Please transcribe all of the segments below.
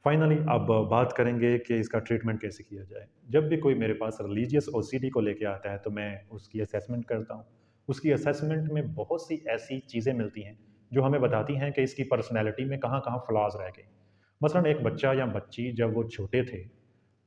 Finally अब बात करेंगे कि इसका ट्रीटमेंट कैसे किया जाए। जब भी कोई मेरे पास रिलीजियस ओसीडी को लेके आता है तो मैं उसकी असेसमेंट करता हूँ। उसकी असेसमेंट में बहुत सी ऐसी चीज़ें मिलती हैं जो हमें बताती हैं कि इसकी पर्सनैलिटी में कहाँ-कहाँ फ्लॉज़ रह गए। मसलन एक बच्चा या बच्ची जब वो छोटे थे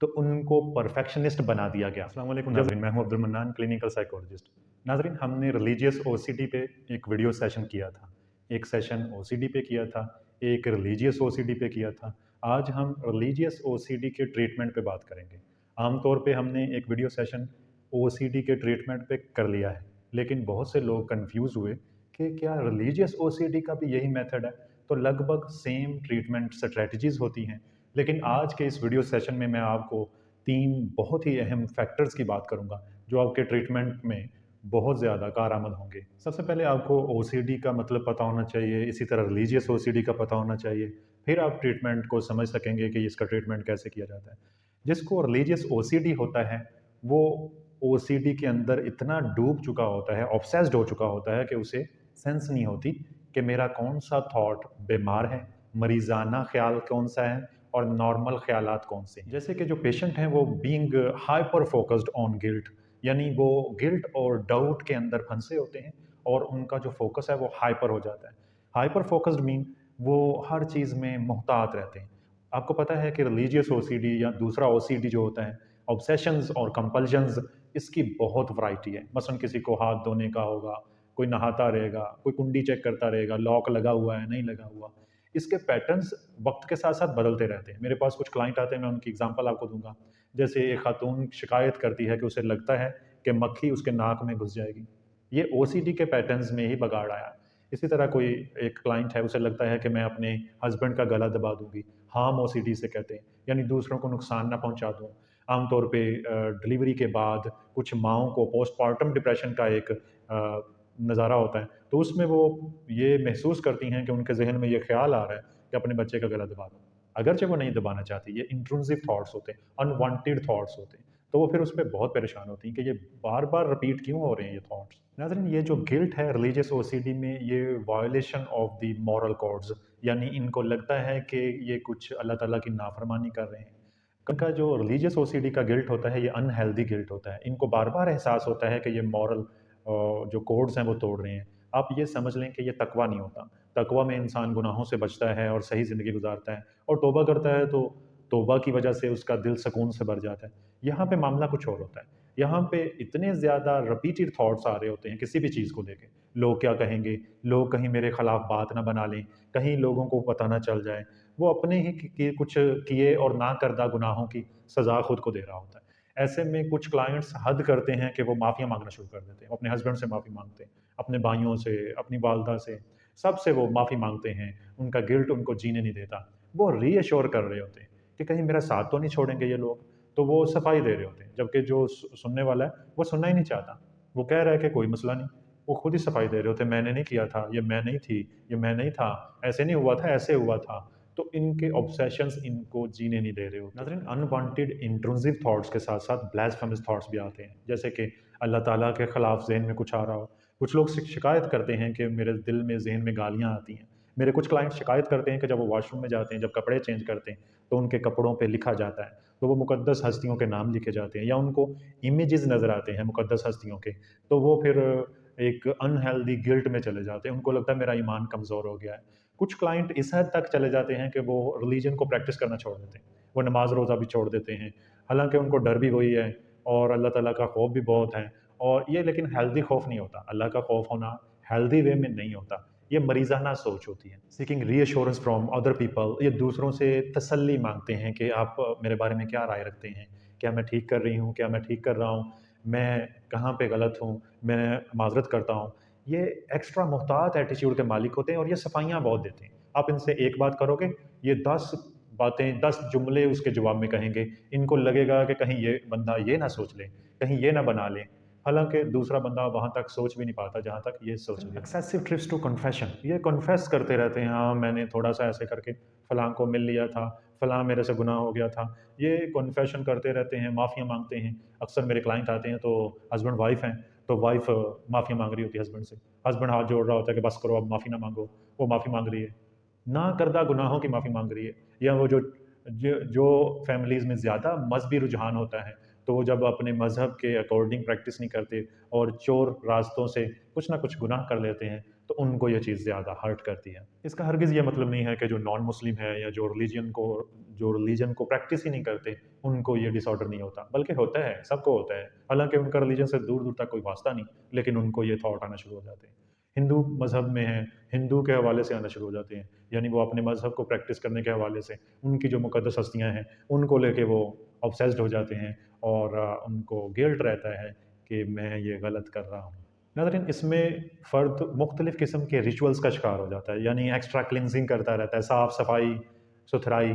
तो उनको परफेक्शनिस्ट बना दिया गया। अस्सलाम वालेकुम नाज़रीन, मैं हूँ अब्दुल मन्नान, क्लिनिकल साइकोलॉजिस्ट। नाज़रीन, हमने रिलीजियस ओसीडी पे एक वीडियो सेशन किया था। एक सेशन ओसीडी पे किया था, एक रिलीजियस ओसीडी पे किया था। आज हम रिलीजियस ओसीडी के ट्रीटमेंट पे बात करेंगे। आमतौर पे हमने एक वीडियो सेशन ओसीडी के ट्रीटमेंट पे कर लिया है, लेकिन बहुत से लोग कन्फ्यूज़ हुए कि क्या रिलीजियस ओसीडी का भी यही मेथड है? तो लगभग सेम ट्रीटमेंट स्ट्रैटेजीज़ होती हैं, लेकिन आज के इस वीडियो सेशन में मैं आपको 3 बहुत ही अहम फैक्टर्स की बात करूँगा, जो आपके ट्रीटमेंट में बहुत ज़्यादा कारआमद होंगे। सबसे पहले आपको ओसीडी का मतलब पता होना चाहिए, इसी तरह रिलीजियस ओसीडी का पता होना चाहिए। फिर आप ट्रीटमेंट को समझ सकेंगे कि इसका ट्रीटमेंट कैसे किया जाता है। जिसको रिलीजियस ओसीडी होता है, वो ओसीडी के अंदर इतना डूब चुका होता है, ऑब्सेस्ड हो चुका होता है कि उसे सेंस नहीं होती कि मेरा कौन-सा थॉट बीमार है, मरीज़ाना ख़्याल कौन-सा है और नॉर्मल ख़्यालात कौन से हैं। जैसे कि जो पेशेंट हैं वो being hyper focused on guilt, यानी वो गिल्ट और डाउट के अंदर फंसे होते हैं और उनका जो फोकस है वो हाइपर हो जाता है। हाइपर फोकस्ड मीन वो हर चीज़ में मुहतात रहते हैं। आपको पता है कि रिलीजियस ओसीडी या दूसरा ओसीडी जो होता है, ऑब्सेशंस और कंपल्शंस, इसकी बहुत वैरायटी है। मसलन किसी को हाथ धोने का होगा, कोई नहाता रहेगा, कोई कुंडी चेक करता रहेगा, लॉक लगा हुआ है, नहीं लगा हुआ। इसके पैटर्न्स वक्त के साथ साथ बदलते रहते हैं। मेरे पास कुछ क्लाइंट आते हैं, मैं उनकी एग्जांपल आपको दूंगा। जैसे एक खातून शिकायत करती है कि उसे लगता है कि मक्खी उसके नाक में घुस जाएगी। ये ओसीडी के पैटर्न्स में ही बगाड़ आया। इसी तरह कोई एक क्लाइंट है, उसे लगता है कि मैं अपने हस्बैंड का गला दबा दूंगी। हार्म ओसीडी से कहते हैं, यानी दूसरों को नुकसान ना पहुंचा दूं। आमतौर पे डिलीवरी के बाद कुछ माओं को पोस्टमार्टम डिप्रेशन का एक नज़ारा होता है, तो उसमें वो ये महसूस करती हैं कि उनके जहन में ये ख्याल आ रहा है कि अपने बच्चे का गला दबा दूँ। अगरचे वो नहीं दबाना चाहती, ये इंट्रूसिव थॉट्स होते हैं, अनवांटेड थॉट्स होते हैं। तो वो फिर उस पे बहुत परेशान होती हैं कि ये बार-बार रिपीट क्यों हो रहे हैं ये थॉट्स। नाज़रीन, ये जो गिल्ट है रिलीजियस ओसीडी में, ये violation of the moral codes, यानी इनको लगता है कि ये कुछ अल्लाह ताला की नाफरमानी कर रहे हैं। इनका जो रिलीजियस ओसीडी का गिल्ट होता है, ये अनहेल्दी गिल्ट होता है। इनको बार-बार एहसास होता है कि ये मॉरल जो कोड्स हैं वो तोड़ रहे हैं। आप ये समझ लें कि ये तकवा नहीं होता। तकवा में इंसान गुनाहों से बचता है और सही ज़िंदगी गुज़ारता है और तौबा करता है, तो तौबा की वजह से उसका दिल सुकून से भर जाता है। यहाँ पे मामला कुछ और होता है। यहाँ पे इतने ज़्यादा रिपीटेड थॉट्स आ रहे होते हैं किसी भी चीज़ को लेके। लोग क्या कहेंगे? लोग कहीं मेरे खिलाफ बात ना बना लें, कहीं लोगों को पता ना चल जाए। वो अपने ही कि कुछ किए और ना करदा गुनाहों की सज़ा खुद को दे रहा होता है। ऐसे में कुछ क्लाइंट्स हद करते हैं कि वो माफ़ियाँ माँगना शुरू कर देते हैं। अपने हस्बैंड से माफ़ी माँगते हैं, अपने भाइयों से, अपनी वालदा से, सबसे वो माफ़ी माँगते हैं। उनका गिल्ट उनको जीने नहीं देता। वो रीअश्योर कर रहे होते हैं कि कहीं मेरा साथ तो नहीं छोड़ेंगे ये लोग। तो वो सफाई दे रहे होते हैं, जबकि जो सुनने वाला है वो सुनना ही नहीं चाहता। वो कह रहा है कि कोई मसला नहीं। वो खुद ही सफाई दे रहे होते हैं, मैंने नहीं किया था, ये मैं नहीं थी, ये मैं नहीं था, ऐसे नहीं हुआ था, ऐसे हुआ था। तो इनके ऑब्सेशंस इनको जीने नहीं दे रहे होते। नाज़रीन, अनवांटेड इंट्रूसिव थॉट्स के साथ-साथ ब्लास्फेमस थॉट्स भी आते हैं। जैसे कि अल्लाह ताला के खिलाफ ज़हन में कुछ आ रहा हो। कुछ लोग शिकायत करते हैं कि मेरे दिल में ज़हन में गालियाँ आती हैं। मेरे कुछ क्लाइंट शिकायत करते हैं कि जब वो वॉशरूम में जाते हैं, जब कपड़े चेंज करते हैं, तो उनके कपड़ों पे लिखा जाता है। तो वो मुक़द्दस हस्तियों के नाम लिखे जाते हैं या उनको इमेजेस नज़र आते हैं मुक़द्दस हस्तियों के। तो वो फिर एक अनहेल्दी गिल्ट में चले जाते हैं। उनको लगता है मेरा ईमान कमज़ोर हो गया है। कुछ क्लाइंट इस हद तक चले जाते हैं कि वो रिलीजन को प्रैक्टिस करना छोड़ देते हैं। वो नमाज़ रोज़ा भी छोड़ देते हैं। हालाँकि उनको डर भी वही है और अल्लाह ताला का खौफ भी बहुत है, और ये लेकिन हेल्दी खौफ नहीं होता। अल्लाह का खौफ होना हेल्दी वे में नहीं होता। ये मरीज़ाना सोच होती है। Seeking reassurance from other people, ये दूसरों से तसल्ली माँगते हैं कि आप मेरे बारे में क्या राय रखते हैं? क्या मैं ठीक कर रही हूँ? क्या मैं ठीक कर रहा हूँ? मैं कहाँ पे गलत हूँ? मैं माज़रत करता हूँ। ये एक्स्ट्रा मुहतात एटीट्यूड के मालिक होते हैं और ये सफाइयाँ बहुत देते हैं। आप इनसे एक बात करोगे, ये 10 बातें, 10 जुमले उसके जवाब में कहेंगे। इनको लगेगा कि कहीं ये बंदा ये ना सोच ले, कहीं ये ना बना ले। हालाँकि दूसरा बंदा वहाँ तक सोच भी नहीं पाता जहाँ तक ये सोच लेता है। एक्सेसिव ट्रिप्स टू कन्फेशन, ये कन्फेस करते रहते हैं, हाँ, मैंने थोड़ा-सा ऐसे करके फलाँ को मिल लिया था, फलाँ मेरे से गुनाह हो गया था। ये कन्फेशन करते रहते हैं, माफ़ियाँ माँगते हैं। अक्सर मेरे क्लाइंट आते हैं तो हस्बैंड वाइफ़ हैं, तो वाइफ़ माफ़ियाँ माँग रही होती है हस्बैंड से। हस्बैंड हाथ जोड़ रहा होता है कि बस करो, अब माफ़ी ना माँगो। वो माफ़ी माँग रही है। ना करदा गुनाहों की माफ़ी माँग रही है, या वो जो जो फैमिलीज़ में ज़्यादा मज़हबी रुझान होता है, तो वो जब अपने मज़हब के अकॉर्डिंग प्रैक्टिस नहीं करते और चोर रास्तों से कुछ ना कुछ गुनाह कर लेते हैं, तो उनको ये चीज़ ज़्यादा हर्ट करती है। इसका हरगिज़ ये मतलब नहीं है कि जो नॉन मुस्लिम है या जो रिलीजन को प्रैक्टिस ही नहीं करते, उनको ये डिसऑर्डर नहीं होता, बल्कि होता है, सबको होता है। हालाँकि उनका रिलीजन से दूर-दूर तक कोई वास्ता नहीं, लेकिन उनको ये थॉट आना शुरू हो जाते हैं। हिंदू मज़हब में हैं, हिंदू के हवाले से आना शुरू हो जाते हैं, यानी वो अपने मज़हब को प्रैक्टिस करने के हवाले से उनकी जो मुक़द्दस हस्तियाँ हैं, उनको लेके वो ऑब्सेस्ड हो जाते हैं और उनको गिल्ट रहता है कि मैं ये गलत कर रहा हूँ। नाज़रीन, इसमें फ़र्द मुख्तलिफ़ किस्म के रिचुअल्स का शिकार हो जाता है, यानी एक्स्ट्रा क्लींजिंग करता रहता है, साफ़-सफ़ाई, सुथराई।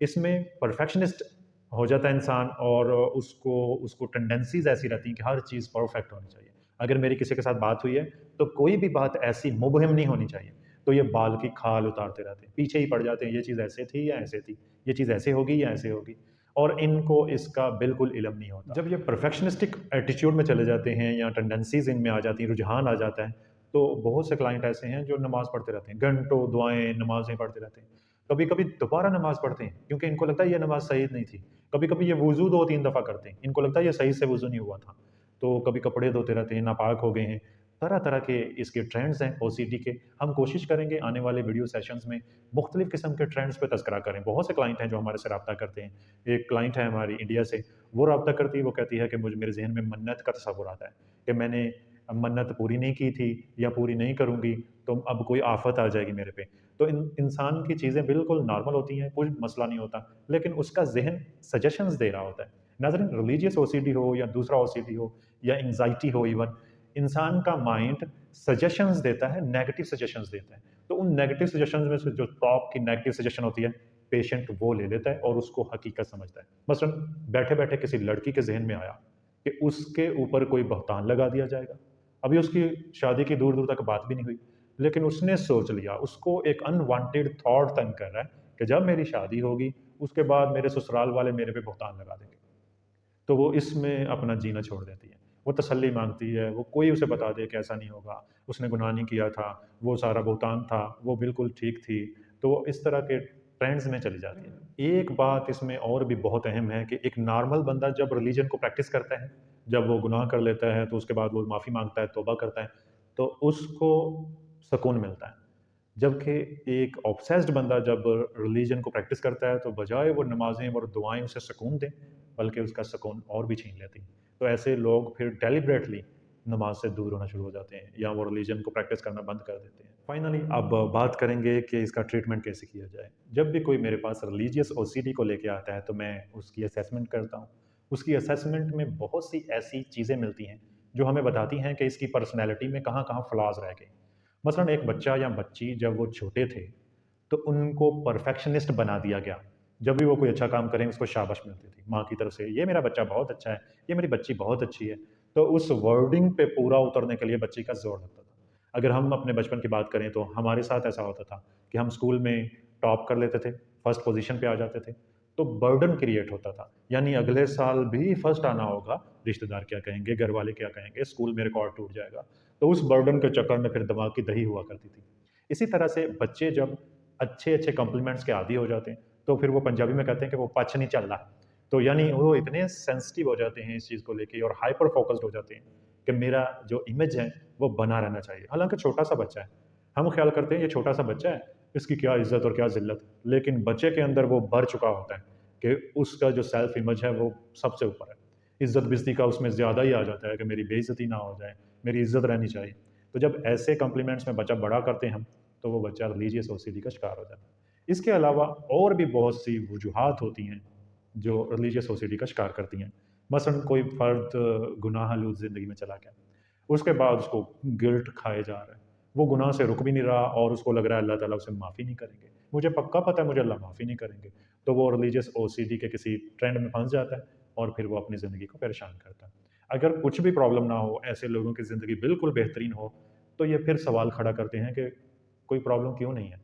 इसमें परफेक्शनिस्ट हो जाता है इंसान और उसको उसको टेंडेंसीज़ ऐसी रहती हैं कि हर चीज़ परफेक्ट होनी चाहिए। अगर मेरी किसी के साथ बात हुई है, तो कोई भी बात ऐसी मुबहिम नहीं होनी चाहिए। तो ये बाल की खाल उतारते रहते हैं, पीछे ही पड़ जाते हैं, ये चीज़ ऐसे थी या ऐसे थी, ये चीज़ ऐसे होगी या ऐसे होगी और इनको इसका बिल्कुल इल्म नहीं होता। जब ये परफेक्शनिस्टिक एटीट्यूड में चले जाते हैं या टेंडेंसीज़ इनमें आ जाती हैं, रुझान आ जाता है, तो बहुत से क्लाइंट ऐसे हैं जो नमाज़ पढ़ते रहते हैं, घंटों दुआएँ, नमाज़ें पढ़ते रहते हैं। कभी-कभी दोबारा नमाज़ पढ़ते हैं, क्योंकि इनको लगता है ये नमाज़ सही नहीं थी। कभी-कभी ये वुज़ू 2-3 दफ़ा करते हैं, इनको लगता है ये सही से वुज़ू नहीं हुआ था। तो कभी कपड़े धोते रहते हैं, नापाक हो गए हैं। तरह-तरह के इसके ट्रेंड्स हैं ओसीडी के। हम कोशिश करेंगे आने वाले वीडियो सेशंस में मुख्तलिफ़ किस्म के ट्रेंड्स पे तज़किरा करें। बहुत से क्लाइंट हैं जो हमारे से राब्ता करते हैं। एक क्लाइंट है हमारी इंडिया से, वो राब्ता करती है, वो कहती है कि मेरे ज़हन में मन्नत का तसव्वुर आता है कि मैंने मन्नत पूरी नहीं की थी या पूरी नहीं करूँगी, तो अब कोई आफ़त आ जाएगी मेरे पे। तो इंसान की चीज़ें बिल्कुल नॉर्मल होती हैं, कोई मसला नहीं होता, लेकिन उसका ज़हन सजेशंस दे रहा होता है। नाज़रीन, रिलीजियस ओसीडी हो या दूसरा ओसीडी हो या एंग्ज़ायटी हो इवन, इंसान का माइंड सजेशंस देता है, नेगेटिव सजेशंस देता है। तो उन नेगेटिव सजेशंस में से जो टॉप की नेगेटिव सजेशन होती है, पेशेंट वो ले लेता है और उसको हकीकत समझता है। मसलन बैठे-बैठे किसी लड़की के ज़हन में आया कि उसके ऊपर कोई बहतान लगा दिया जाएगा। अभी उसकी शादी की दूर-दूर तक बात भी नहीं हुई, लेकिन उसने सोच लिया, उसको एक अनवांटेड थॉट तंग कर रहा है कि जब मेरी शादी होगी, उसके बाद मेरे ससुराल वाले मेरे पे बहतान लगा देंगे। तो वो इसमें अपना जीना छोड़ देती है। वो तसल्ली माँगती है, वो कोई उसे बता दे कि ऐसा नहीं होगा, उसने गुनाह नहीं किया था, वो सारा बुहतान था, वो बिल्कुल ठीक थी। तो वो इस तरह के ट्रेंड्स में चली जाती है। एक बात इसमें और भी बहुत अहम है कि एक नॉर्मल बंदा जब रिलीजन को प्रैक्टिस करता है, जब वो गुनाह कर लेता है, तो उसके बाद वो माफ़ी माँगता है, तौबा करता है, तो उसको सुकून मिलता है। जबकि एक ऑब्सेस्ड बंदा जब रिलीजन को प्रैक्टिस करता है, तो बजाय वो नमाज़ें और दुआएँ उसे सुकून दें, बल्कि उसका सुकून और भी छीन लेती हैं। तो ऐसे लोग फिर डेलिब्रेटली नमाज से दूर होना शुरू हो जाते हैं या वो रिलीजन को प्रैक्टिस करना बंद कर देते हैं। फाइनली अब बात करेंगे कि इसका ट्रीटमेंट कैसे किया जाए। जब भी कोई मेरे पास रिलीजियस ओसीडी को लेके आता है, तो मैं उसकी असेसमेंट करता हूँ। उसकी असेसमेंट में बहुत सी ऐसी चीज़ें मिलती हैं, जो हमें बताती हैं कि इसकी पर्सनैलिटी में कहाँ-कहाँ फ्लॉज़ रह गए। मसलन एक बच्चा या बच्ची जब वो छोटे थे, तो उनको परफेक्शनिस्ट बना दिया गया। जब भी वो कोई अच्छा काम करें, उसको शाबाश मिलती थी माँ की तरफ से, "ये मेरा बच्चा बहुत अच्छा है, ये मेरी बच्ची बहुत अच्छी है।" तो उस वर्डिंग पे पूरा उतरने के लिए बच्ची का ज़ोर लगता था। अगर हम अपने बचपन की बात करें, तो हमारे साथ ऐसा होता था कि हम स्कूल में टॉप कर लेते थे, फर्स्ट पोज़ीशन पे आ जाते थे, तो बर्डन क्रिएट होता था। यानी अगले साल भी फर्स्ट आना होगा, रिश्तेदार क्या कहेंगे, घरवाले क्या कहेंगे, स्कूल में रिकॉर्ड टूट जाएगा। तो उस बर्डन के चक्कर में फिर दिमाग की दही हुआ करती थी। इसी तरह से बच्चे जब अच्छे-अच्छे कॉम्प्लीमेंट्स के आदी हो जाते हैं, तो फिर वो पंजाबी में कहते हैं कि वो पच नहीं चल रहा। तो यानी वो इतने सेंसिटिव हो जाते हैं इस चीज़ को लेके और हाइपर फ़ोकस्ड हो जाते हैं कि मेरा जो इमेज है, वो बना रहना चाहिए। हालाँकि छोटा-सा बच्चा है। हम ख़्याल करते हैं ये छोटा-सा बच्चा है, इसकी क्या इज़्ज़त और क्या ज़िल्लत। लेकिन बच्चे के अंदर वो भर चुका होता है कि उसका जो सेल्फ इमेज है, वो सबसे ऊपर है। इज़्ज़त-बेइज़्ज़ती का उसमें ज़्यादा ही आ जाता है कि मेरी बेइज़्ज़ती ना हो जाए, मेरी इज़्ज़त रहनी चाहिए। तो जब ऐसे कॉम्प्लीमेंट्स में बच्चा बड़ा करते हैं हम, तो वो बच्चा रिलीजियस ओसीडी का शिकार हो जाता है। इसके अलावा और भी बहुत सी वजूहात होती हैं, जो रिलीजियस ओसीडी का शिकार करती हैं। मसलन कोई फ़र्द गुनाह-आलूद ज़िंदगी में चला गया, उसके बाद उसको गिल्ट खाए जा रहा है। वो गुनाह से रुक भी नहीं रहा और उसको लग रहा है अल्लाह ताला उसे माफ़ी नहीं करेंगे। मुझे पक्का पता है मुझे अल्लाह माफ़ी नहीं करेंगे। तो वो रिलीजियस ओसीडी के किसी ट्रेंड में फँस जाता है और फिर वो अपनी ज़िंदगी को परेशान करता है। अगर कुछ भी प्रॉब्लम ना हो, ऐसे लोगों की ज़िंदगी बिल्कुल बेहतरीन हो, तो ये फिर सवाल खड़ा करते हैं कि कोई प्रॉब्लम क्यों नहीं है?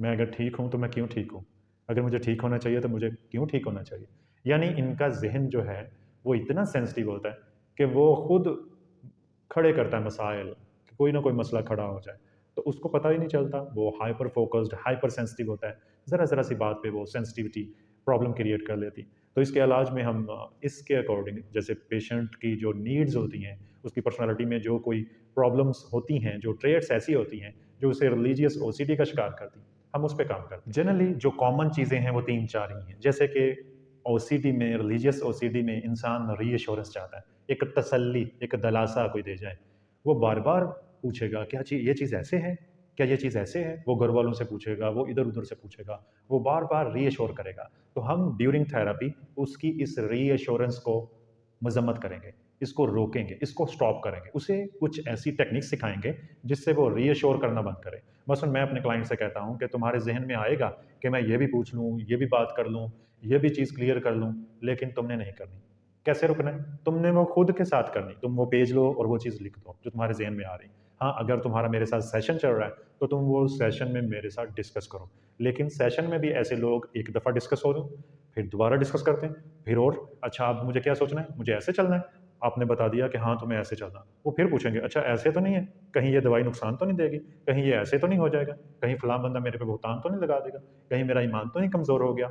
मैं अगर ठीक हूँ, तो मैं क्यों ठीक हूँ? अगर मुझे ठीक होना चाहिए, तो मुझे क्यों ठीक होना चाहिए? यानी इनका ज़हन जो है, वो इतना सेंसिटिव होता है कि वो खुद खड़े करता है मसाइल, कि कोई ना कोई मसला खड़ा हो जाए। तो उसको पता ही नहीं चलता, वो हाइपर फ़ोकस्ड, हाइपर सेंसिटिव होता है। ज़रा-ज़रा सी बात पे वो सेंसिटिविटी प्रॉब्लम क्रिएट कर लेती। तो इसके इलाज में हम इसके अकॉर्डिंग, जैसे पेशेंट की जो नीड्स होती हैं, उसकी पर्सनैलिटी में जो कोई प्रॉब्लम्स होती हैं, जो ट्रेट्स ऐसी होती हैं जो उसे रिलीजियस ओसीडी का शिकार करती हैं, हम उस पे काम करते हैं। जनरली जो कॉमन चीज़ें हैं वो 3-4 ही हैं। जैसे कि ओसीडी में, रिलीजियस ओसीडी में इंसान रीअश्योरेंस चाहता है, एक तसल्ली, एक दिलासा कोई दे जाए। वो बार-बार पूछेगा, क्या ये चीज़ ऐसे है? क्या ये चीज़ ऐसे है? वो घरवालों से पूछेगा, वो इधर-उधर से पूछेगा, वो बार-बार रीअश्योर करेगा। तो हम ड्यूरिंग थेरेपी उसकी इस रीअश्योरेंस को मज़म्मत करेंगे, इसको रोकेंगे, इसको स्टॉप करेंगे। उसे कुछ ऐसी टेक्निक सिखाएँगे जिससे वो रीअश्योर करना बंद करे। मसलन मैं अपने क्लाइंट से कहता हूँ कि तुम्हारे ज़हन में आएगा कि मैं ये भी पूछ लूँ, ये भी बात कर लूँ, ये भी चीज़ क्लियर कर लूँ, लेकिन तुमने नहीं करनी। कैसे रुकना है? तुमने वो खुद के साथ करनी। तुम वो पेज लो और वो चीज़ लिख दो जो तुम्हारे ज़हन में आ रही। हाँ, अगर तुम्हारा मेरे साथ सेशन चल रहा है, तो तुम वो सेशन में मेरे साथ डिस्कस करो। लेकिन सेशन में भी ऐसे लोग एक दफ़ा डिस्कस हो रहे, फिर दोबारा डिस्कस करते हैं, फिर और अच्छा अब मुझे क्या सोचना है? मुझे ऐसे चलना है। आपने बता दिया कि हाँ, तुम्हें ऐसे चलना। वो फिर पूछेंगे, अच्छा ऐसे तो नहीं है? कहीं ये दवाई नुकसान तो नहीं देगी? कहीं ये ऐसे तो नहीं हो जाएगा? कहीं फलाँ बंदा मेरे पे बुहतान तो नहीं लगा देगा? कहीं मेरा ईमान तो नहीं कमज़ोर हो गया?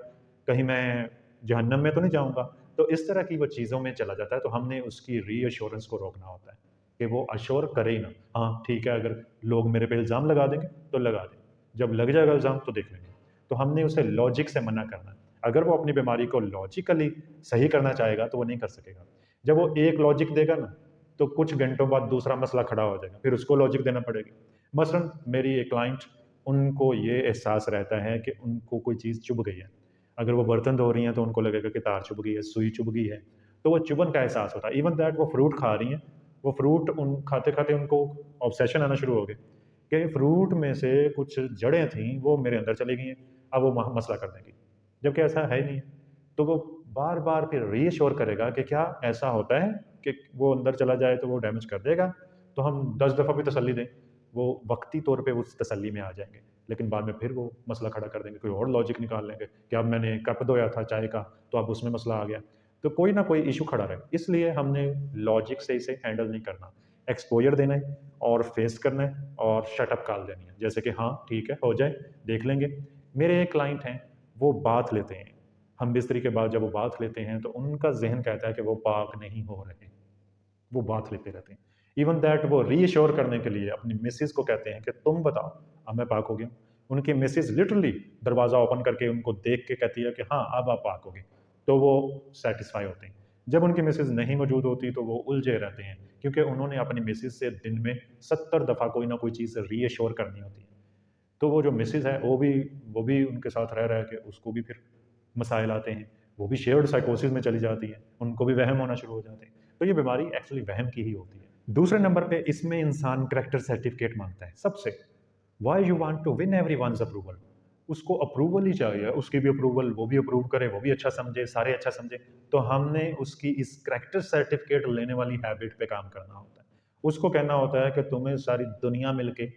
कहीं मैं जहन्नम में तो नहीं जाऊँगा? तो इस तरह की वो चीज़ों में चला जाता है, तो हमने उसकी रीअश्योरेंस को रोकना होता है कि वो अश्योर करे ही ना। हाँ, ठीक है, अगर लोग मेरे पे इल्ज़ाम लगा देंगे, तो लगा दें। जब लग जाएगा इल्ज़ाम तो देख लेंगे। तो हमने उसे लॉजिक से मना करना है। अगर वो अपनी बीमारी को लॉजिकली सही करना चाहेगा, तो वो नहीं कर सकेगा। जब वो एक लॉजिक देगा ना, तो कुछ घंटों बाद दूसरा मसला खड़ा हो जाएगा, फिर उसको लॉजिक देना पड़ेगी। मसलन मेरी एक क्लाइंट, उनको ये एहसास रहता है कि उनको कोई चीज़ चुभ गई है। अगर वो बर्तन धो रही हैं तो उनको लगेगा कि तार चुभ गई है, सुई चुभ गई है, तो वो चुभन का एहसास होता है। इवन दैट वो फ्रूट खा रही हैं, वो फ्रूट उन खाते-खाते उनको ऑब्सेशन आना शुरू हो गया कि फ्रूट में से कुछ जड़ें थीं, वो मेरे अंदर चली गई हैं, अब वो मसला कर देंगी, जबकि ऐसा है ही नहीं है। तो वो बार-बार फिर रीअश्योर करेगा कि क्या ऐसा होता है कि वो अंदर चला जाए तो वो डैमेज कर देगा? तो हम 10 दफ़ा भी तसल्ली दें, वो वक़्ती तौर पे उस तसल्ली में आ जाएँगे। लेकिन बाद में फिर वो मसला खड़ा कर देंगे, कोई और लॉजिक निकाल लेंगे कि अब मैंने कप धोया था चाय का, तो अब उसमें मसला आ गया। तो कोई ना कोई इश्यू खड़ा रहे। इसलिए हमने लॉजिक से इसे हैंडल नहीं करना। एक्सपोज़र देना है और फेस करना है और शट अप कॉल देनी है। जैसे कि हाँ, ठीक है, हो जाए, देख लेंगे। मेरे एक क्लाइंट हैं, वो बाथ लेते हैं। हम बिस्तरी के बाद जब वो बाथ लेते हैं, तो उनका ज़हन कहता है कि वो पाक नहीं हो रहे। वो बात लेते रहते हैं। इवन दैट वो रीअश्योर करने के लिए अपनी मिसेज़ को कहते हैं कि तुम बताओ, अब मैं पाक हो गया हूँ। उनकी मिसेज़ लिटरली दरवाज़ा ओपन करके उनको देख के कहती है कि हाँ, अब आप पाक हो गए। तो वो सैटिस्फाई होते हैं। जब उनकी मिसेज़ नहीं मौजूद होती तो वो उलझे रहते हैं, क्योंकि उन्होंने अपनी मिसेज़ से दिन में 70 दफ़ा कोई ना कोई चीज़ रीअश्योर करनी होती है। तो वो जो मिसेज़ है वो भी उनके साथ रह के उसको भी फिर मसाइल आते हैं। वो भी शेयर्ड साइकोसिस में चली जाती हैं, उनको भी वहम होना शुरू हो जाते हैं। तो ये बीमारी एक्चुअली वहम की ही होती है। दूसरे नंबर पे इसमें इंसान करैक्टर सर्टिफिकेट माँगता है सबसे। Why you want to win everyone's approval? उसको अप्रूवल ही चाहिए, उसकी भी अप्रूवल, वो भी अप्रूव करे, वो भी अच्छा समझे, सारे अच्छा समझे। तो हमने उसकी इस करैक्टर सर्टिफिकेट लेने वाली हैबिट पे काम करना होता है। उसको कहना होता है कि तुम्हें सारी दुनिया मिलके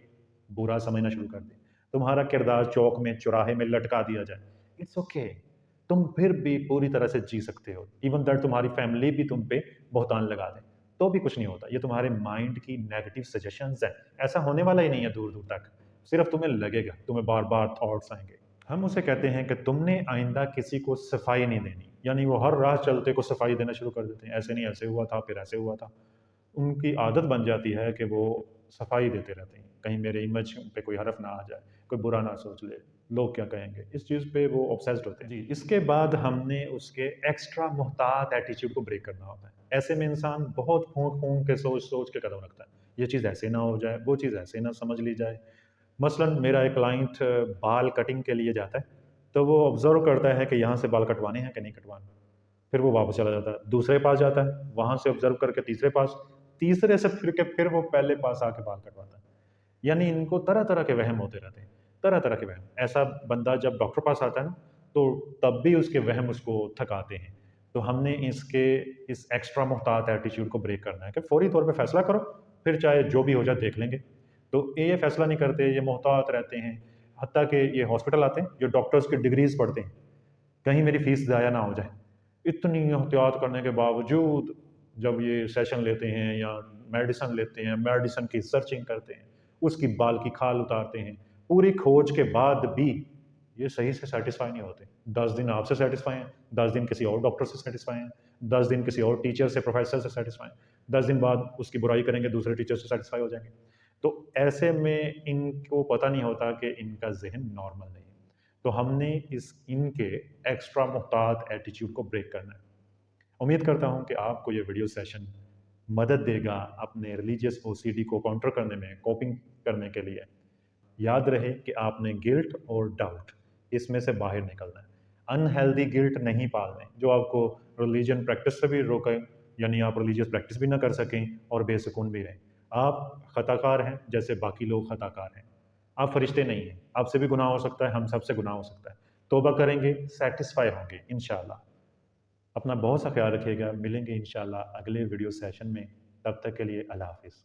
बुरा समझना शुरू कर दे। तुम्हारा किरदार चौक में, चौराहे में लटका दिया जाए। इट्स ओके, तुम फिर भी पूरी तरह से जी सकते हो। इवन दैट तुम्हारी फैमिली भी तुम पे बहुतान लगा दे, तो भी कुछ नहीं होता। ये तुम्हारे माइंड की नेगेटिव सजेशंस हैं। ऐसा होने वाला ही नहीं है दूर-दूर तक। सिर्फ तुम्हें लगेगा, तुम्हें बार-बार थॉट्स आएँगे। हम उसे कहते हैं कि तुमने आइंदा किसी को सफाई नहीं देनी। यानी वो हर राह चलते को सफाई देना शुरू कर देते हैं। ऐसे नहीं, ऐसे हुआ था, फिर ऐसे हुआ था। उनकी आदत बन जाती है कि वो सफाई देते रहते हैं। कहीं मेरे इमेज पे कोई हर्फ ना आ जाए, कोई बुरा ना सोच ले, लोग क्या कहेंगे? इस चीज़ पे वो ऑब्सेस्ड होते हैं। जी, इसके बाद हमने उसके एक्स्ट्रा मुहतात एटीट्यूड को ब्रेक करना होता है। ऐसे में इंसान बहुत फूँक-फूँक के सोच-सोच के कदम रखता है। ये चीज़ ऐसे ना हो जाए, वो चीज़ ऐसे ना समझ ली जाए। मसलन मेरा एक क्लाइंट बाल कटिंग के लिए जाता है, तो वो ऑब्ज़र्व करता है कि यहाँ से बाल कटवाने हैं कि नहीं कटवाने। फिर वो वापस चला जाता है, दूसरे पास जाता है, वहाँ से ऑब्ज़र्व करके तीसरे पास, तीसरे से फिर के फिर वो पहले पास आके बाल कटवाता है। यानी इनको तरह-तरह के वहम होते रहते हैं, तरह-तरह के वहम। ऐसा बंदा जब डॉक्टर पास आता है ना, तो तब भी उसके वहम उसको थकाते हैं। तो हमने इसके इस एक्स्ट्रा मुहतात एटीट्यूड को ब्रेक करना है कि फ़ौरी तौर पे फ़ैसला करो, फिर चाहे जो भी हो जाए देख लेंगे। तो ये फ़ैसला नहीं करते, ये मुहतात रहते हैं, हत्ता कि ये हॉस्पिटल आते हैं, जो डॉक्टर्स की डिग्रीज़ पढ़ते हैं, कहीं मेरी फ़ीस ज़ाया ना हो जाए। इतनी एहतियात करने के बावजूद जब ये सेशन लेते हैं या मेडिसिन लेते हैं, मेडिसिन की सर्चिंग करते हैं, उसकी बाल की खाल उतारते हैं, पूरी खोज के बाद भी ये सही से सेटिस्फाई नहीं होते। 10 दिन आपसे सेटिस्फाई हैं, 10 दिन किसी और डॉक्टर से सेटिस्फाई हैं, 10 दिन किसी और टीचर से, प्रोफेसर से सेटिस्फाई हैं, 10 दिन बाद उसकी बुराई करेंगे, दूसरे टीचर से सेटिस्फाई हो जाएंगे। तो ऐसे में इनको पता नहीं होता कि इनका जहन नॉर्मल नहीं है। तो हमने इनके एक्स्ट्रा मुहतात एटीट्यूड को ब्रेक करना है। उम्मीद करता हूँ कि आपको ये वीडियो सेशन मदद देगा अपने रिलीजियस ओसीडी को काउंटर करने में, कोपिंग करने के लिए। याद रहे कि आपने गिल्ट और डाउट इसमें से बाहर निकलना है। अनहेल्दी गिल्ट नहीं पालने जो आपको रिलीजन प्रैक्टिस से भी रोके, यानी आप रिलीजियस प्रैक्टिस भी ना कर सकें और बेसुकून भी रहें। आप खताकार हैं जैसे बाकी लोग खताकार हैं। आप फरिश्ते नहीं हैं, आपसे भी गुनाह हो सकता है, हम सबसे गुनाह हो सकता है। तौबा करेंगे, सेटिस्फाई होंगे इंशाल्लाह। अपना बहुत सा ख्याल रखिएगा, मिलेंगे इंशाल्लाह अगले वीडियो सेशन में। तब तक के लिए अल्लाह हाफिज़।